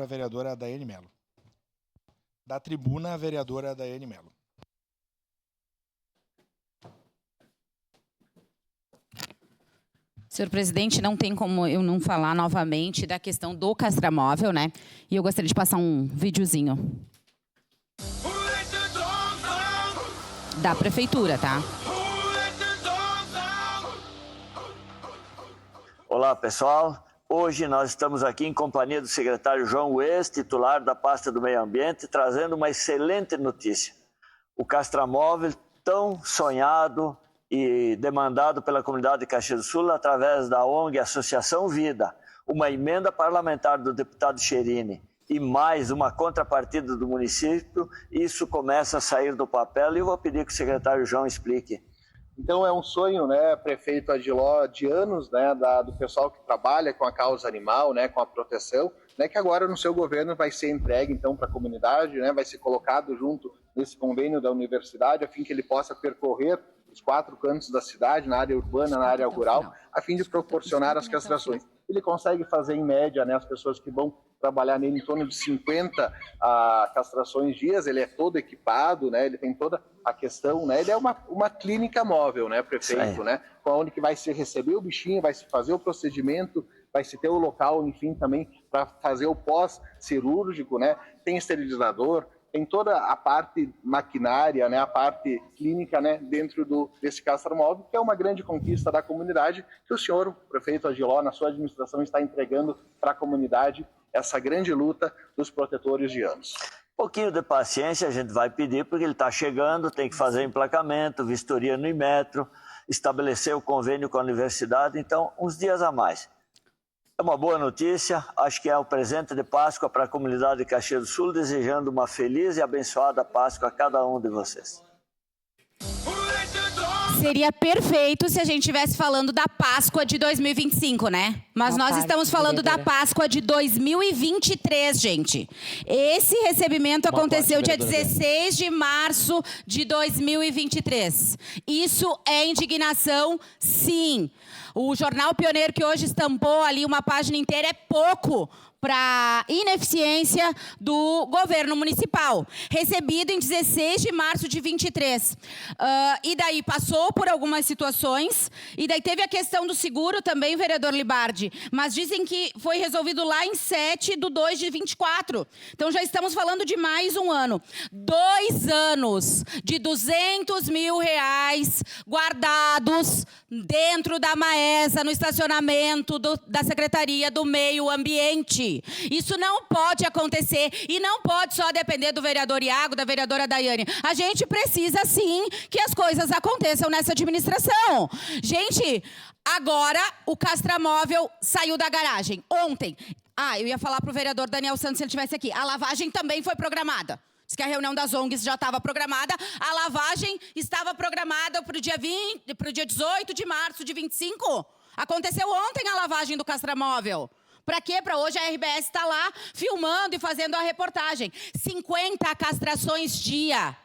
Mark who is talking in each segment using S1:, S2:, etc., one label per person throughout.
S1: a vereadora Daiane Mello. Da tribuna, a vereadora Daiane Mello.
S2: Senhor presidente, não tem como eu não falar novamente da questão do castramóvel, né? E eu gostaria de passar um videozinho. Da prefeitura, tá?
S3: Olá, pessoal. Hoje nós estamos aqui em companhia do secretário João Wes, titular da pasta do Meio Ambiente, trazendo uma excelente notícia. O castramóvel, tão sonhado e demandado pela comunidade de Caxias do Sul através da ONG Associação Vida, uma emenda parlamentar do deputado Cherini e mais uma contrapartida do município, isso começa a sair do papel e eu vou pedir que o secretário João explique.
S4: Então é um sonho, né, prefeito Adiló, de anos, né, do pessoal que trabalha com a causa animal, né, com a proteção, né, que agora no seu governo vai ser entregue então para a comunidade, né, vai ser colocado junto nesse convênio da universidade, a fim que ele possa percorrer os 4 cantos da cidade, na área urbana, na área rural, a fim de proporcionar as castrações. Ele consegue fazer em média, né, as pessoas que vão trabalhar nele em torno de 50 castrações dias, ele é todo equipado, né, ele tem toda a questão, né, ele é uma clínica móvel, né, prefeito, né, onde que vai se receber o bichinho, vai se fazer o procedimento, vai se ter o local, enfim, também para fazer o pós-cirúrgico, né, tem esterilizador, tem toda a parte maquinária, né, a parte clínica, né, dentro desse castramóvel, que é uma grande conquista da comunidade, que o senhor, o prefeito Adiló, na sua administração, está entregando para a comunidade essa grande luta dos protetores de anos.
S3: Um pouquinho de paciência a gente vai pedir, porque ele está chegando, tem que fazer emplacamento, vistoria no Inmetro, estabelecer o convênio com a universidade, então uns dias a mais. É uma boa notícia, acho que é o presente de Páscoa para a comunidade de Caxias do Sul, desejando uma feliz e abençoada Páscoa a cada um de vocês.
S2: Seria perfeito se a gente estivesse falando da Páscoa de 2025, né? Mas nós estamos falando da Páscoa de 2023, gente. Esse recebimento aconteceu dia 16 de março de 2023. Isso é indignação, sim. O Jornal Pioneiro, que hoje estampou ali uma página inteira, é pouco para ineficiência do governo municipal, recebido em 16 de março de 23. E daí passou por algumas situações, e daí teve a questão do seguro também, vereador Libardi, mas dizem que foi resolvido lá em 7/2 de 24. Então já estamos falando de mais um ano. 2 anos de R$200 mil guardados dentro da Maesa, no estacionamento da Secretaria do Meio Ambiente. Isso não pode acontecer e não pode só depender do vereador Iago, da vereadora Daiane. A gente precisa, sim, que as coisas aconteçam nessa administração. Gente, agora o castramóvel saiu da garagem. Ontem, eu ia falar para o vereador Daniel Santos se ele estivesse aqui. A lavagem também foi programada. Diz que a reunião das ONGs já estava programada. A lavagem estava programada para o dia 18 de março de 25. Aconteceu ontem a lavagem do castramóvel. Para quê? Para hoje a RBS estar lá filmando e fazendo a reportagem. 50 castrações dia.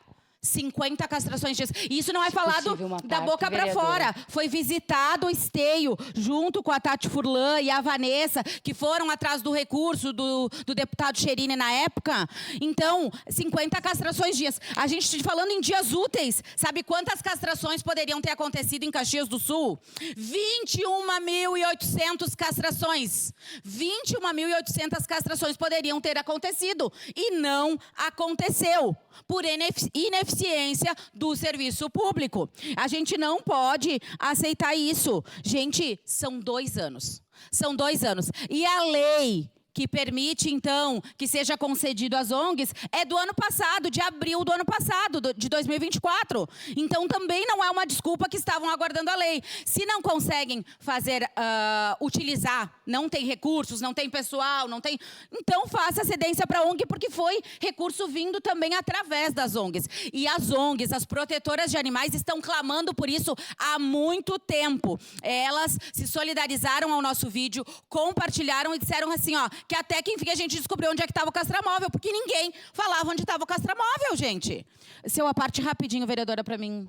S2: 50 castrações dias. E isso não é falado da boca para fora. Foi visitado o Esteio, junto com a Tati Furlan e a Vanessa, que foram atrás do recurso do deputado Cherini na época. Então, 50 castrações dias. A gente falando em dias úteis, sabe quantas castrações poderiam ter acontecido em Caxias do Sul? 21.800 castrações. 21.800 castrações poderiam ter acontecido. E não aconteceu. Por ineficiência do serviço público. A gente não pode aceitar isso. Gente, são 2 anos. São 2 anos. E a lei que permite, então, que seja concedido às ONGs, é do ano passado, de abril do ano passado, de 2024. Então, também não é uma desculpa que estavam aguardando a lei. Se não conseguem fazer, utilizar, não tem recursos, não tem pessoal, não tem... Então, faça cedência para a ONG, porque foi recurso vindo também através das ONGs. E as ONGs, as protetoras de animais, estão clamando por isso há muito tempo. Elas se solidarizaram ao nosso vídeo, compartilharam e disseram assim, ó, que até que, enfim, a gente descobriu onde é que estava o castramóvel, porque ninguém falava onde estava o castramóvel, gente. Seu a parte rapidinho, vereadora, para mim.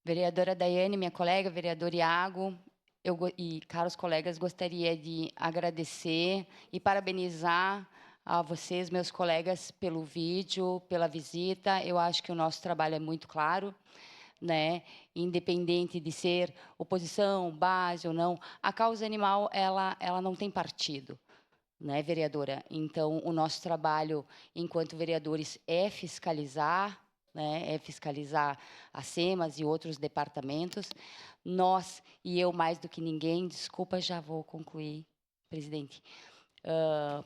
S5: Vereadora Daiane, minha colega, vereador Iago, e caros colegas, gostaria de agradecer e parabenizar a vocês, meus colegas, pelo vídeo, pela visita. Eu acho que o nosso trabalho é muito claro, né? Independente de ser oposição, base ou não, a causa animal ela não tem partido, né, vereadora? Então, o nosso trabalho, enquanto vereadores, é fiscalizar, né? É fiscalizar a SEMAS e outros departamentos. Nós, e eu mais do que ninguém, desculpa, já vou concluir, presidente.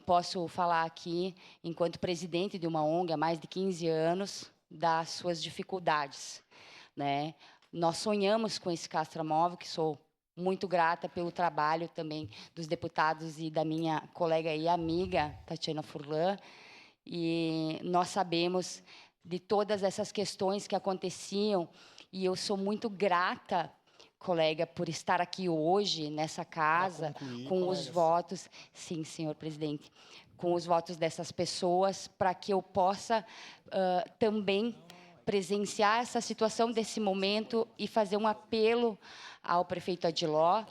S5: Posso falar aqui, enquanto presidente de uma ONG há mais de 15 anos, das suas dificuldades, né? Nós sonhamos com esse castramóvel, que sou muito grata pelo trabalho também dos deputados e da minha colega e amiga, Tatiana Furlan, e nós sabemos de todas essas questões que aconteciam, e eu sou muito grata, colega, por estar aqui hoje, nessa casa, com os votos... Sim, senhor presidente. Com os votos dessas pessoas, para que eu possa também presenciar essa situação desse momento e fazer um apelo ao prefeito Adiló,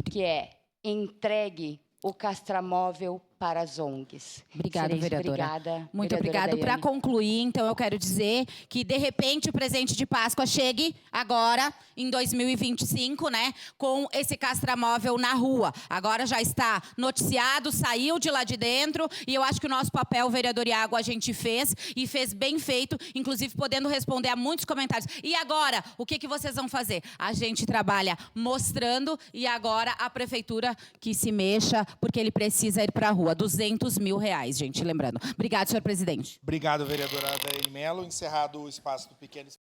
S5: que é: entregue o castramóvel para as ONGs.
S2: Obrigada,
S5: Serei
S2: vereadora.
S5: Obrigada,
S2: Muito
S5: vereadora
S2: obrigado. Para
S5: Daiane.
S2: concluir, então, eu quero dizer que, de repente, o presente de Páscoa chegue agora, em 2025, né, com esse castramóvel na rua. Agora já está noticiado, saiu de lá de dentro, e eu acho que o nosso papel, vereador Iago, a gente fez, e fez bem feito, inclusive podendo responder a muitos comentários. E agora, o que vocês vão fazer? A gente trabalha mostrando, e agora a prefeitura que se mexa, porque ele precisa ir para a rua. 200 mil reais, gente, lembrando. Obrigado, senhor presidente.
S1: Obrigado, vereadora Daiane Mello. Encerrado o espaço do pequeno